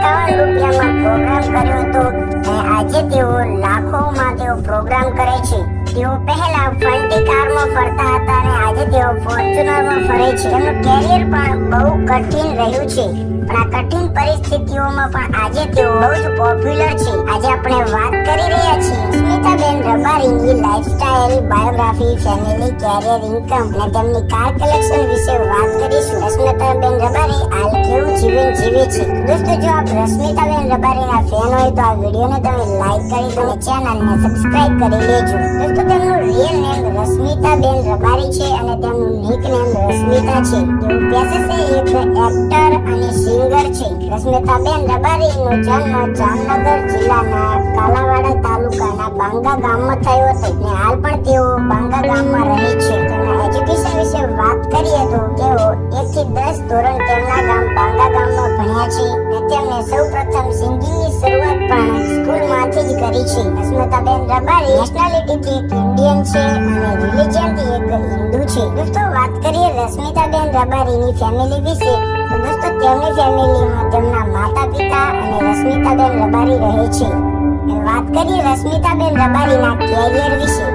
51 રૂપિયામાં પ્રોગ્રામ કર્યો હતો અને આજે તેઓ લાખોમાં તેઓ પ્રોગ્રામ કરે છે. તેઓ પહેલા ફંટી કારમાં ફરતા હતા અને આજે તેઓ ફોર્ચ્યુનરમાં ફરે છે. તેમનું કેરિયર પણ બહુ કઠિન રહ્યું છે, પણ આ કઠિન પરિસ્થિતિઓમાં પણ આજે તેઓ બહુ જ પોપ્યુલર છે. આજે આપણે વાત કરી રહ્યા છીએ સ્મિતાબેન રબારીની lifestyle, biography, family, career, income અને તેમની કાર કલેક્શન વિશે વાત કરીશું. સ્મિતાબેન રબારી હાલ કેવું જીવન જીવે છે. દોસ્તો, જો આપ સ્મિતાબેન રબારીના ફેન હોય તો આ વિડીયોને તમે લાઈક કરી અને ચેનલને સબસ્ક્રાઇબ કરી લેજો. દોસ્તો, તેમનું રિયલ નેમ રશ્મિતાબેન રબારી છે અને તેમનું નિક નેમ રશ્મિતા છે. તેઓ પેશેસે એક એક્ટર અને સિંગર છે. રશ્મિતાબેન રબારીનો જન્મ જામનગર જિલ્લાના કાલાવાડા તાલુકાના બાંગા ગામમાં થયો હતો અને હાલ પણ તેઓ બાંગા ગામમાં રહે છે. તેમના એજ્યુકેશન વિશે વાત કરીએ તો તેઓ 1 થી 10 ધોરણ તેમના ગામ બાંગા ગામમાં ભણ્યા છે અને તેમને સૌપ્રથમ સિંગિંગની શરૂઆત પણ સ્કૂલમાંથી જ કરી છે. રશ્મિતાબેન રબારી નેશનાલિટીથી એક ઇન્ડિયન છે અને રિલિજનથી એક હિન્દુ છે. દોસ્તો, વાત કરીએ રશ્મિતાબેન રબારીની ફેમિલી વિશે તો દોસ્તો, તેમની ફેમિલીમાં તેમના માતા પિતા અને રશ્મિતાબેન રબારી રહે છે. વાત કરીએ રશ્મિતાબેન રબારીના કેરિયર વિશે.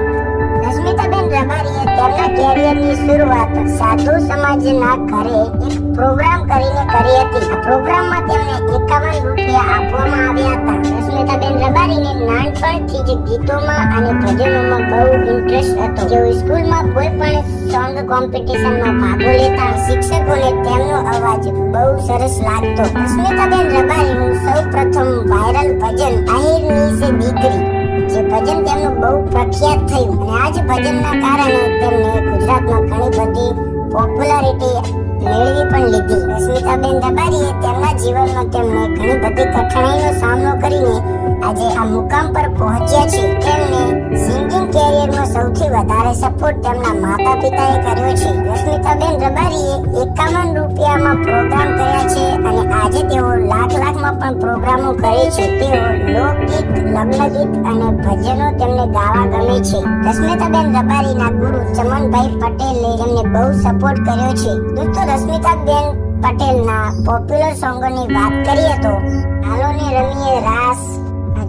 રશ્મિતાબેન રબારીએ તેમના કેરિયરની શરૂઆત સાધુ સમાજના ઘરે એક પ્રોગ્રામ કરીને કરી હતી. આ પ્રોગ્રામમાં તેમને 51 રૂપિયા આપવામાં આવ્યા હતા. રશ્મિતાબેન રબારીને નાનપણથી જ ગીતોમાં અને ભજનોમાં બહુ ઇન્ટરેસ્ટ હતો. તેઓ સ્કૂલમાં કોઈ પણ સોંગ કોમ્પિટિશનમાં ભાગો લેતા શિક્ષકોને તેમનો અવાજ બહુ સરસ લાગતો. રશ્મિતાબેન રબારીનું સૌપ્રથમ વાયરલ ભજન આહિરની સે દીકરી, જે ભજન તેમનું બહુ પ્રખ્યાત થયું અને આ જ ભજનના કારણે તેમને ગુજરાતમાં ઘણી બધી પોપ્યુલારિટી મેળવી પણ લીધી. રશ્મિતાબેન રબારીએ તેમના જીવનમાં તેમને ઘણી બધી કઠણાઈનો સામનો કરીને આજે આ મુકામ પર પહોંચ્યા છે. તેમને સિંગિંગ કેરિયરમાં સૌથી વધારે સપોર્ટ તેમના માતા પિતાએ કર્યો છે. રશ્મિતાબેન રબારીએ 51 રૂપિયામાં પ્રોગ્રામ કર્યા છે અને આજે તેઓ લાખમાં પણ પ્રોગ્રામો કરે છે. તેઓ લોકગીત, લગ્ન ગીત અને ભજનો તેમને ગાવા ગમે છે. રશ્મિતાબેન રબારીના ગુરુ ચમનભાઈ પટેલે તેમને બહુ સપોર્ટ કર્યો છે. દોસ્તો, રશ્મિતાબેન પટેલના પોપ્યુલર સોંગોની વાત કરીએ તો હાલો ને રમીએ રાસ,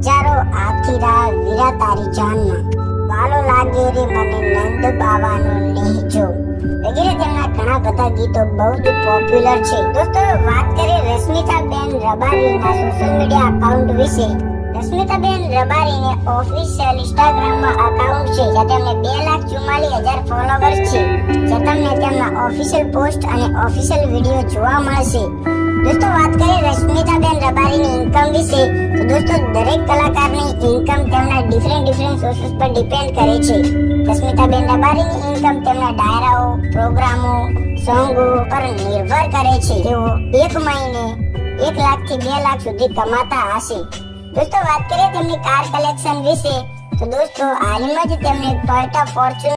હજારો આખીરા વીરા તારી જાનમાં, વાલો લાગે રે મને નંદ બાવાનો લહેજો વગેરે તેમના ઘણા બધા ગીતો બહુ જ પોપ્યુલર છે. દોસ્તો, વાત કરીએ રશ્મિતાબેન રબારીના સોશિયલ મીડિયા અકાઉન્ટ વિશે. રશ્મિતાબેન રબારીને ઓફિશિયલ ઇન્સ્ટાગ્રામમાં અકાઉન્ટ છે જ્યાં તેમને 2,44,000 ફોલોવર્સ છે, જ્યાં તમને તેમના ઓફિશિયલ પોસ્ટ અને ઓફિશિયલ વિડીયો જોવા મળશે. દોસ્તો, વાત કરીએ રશ્મિતાબેન રબારીની ઇન્કમ વિશે તો દોસ્તો, દરેક કલાકારની ઇન્કમ તેમના ડિફરન્ટ સોર્સિસ પર ડિપેન્ડ કરે છે. રશ્મિતાબેન રબારીની ઇન્કમ તેમના ડાયરાઓ, પ્રોગ્રામો, સોંગો પર નિર્ભર કરે છે. તેઓ એક મહિને 1 લાખથી 2 લાખ સુધી કમાતા હશે. દોસ્તો, વાત કરીએ તેમની કાર કલેક્શન વિશે તો દોસ્તો, હાલમાં જ તેમને ટોયોટા ફોર્ચ્યુનર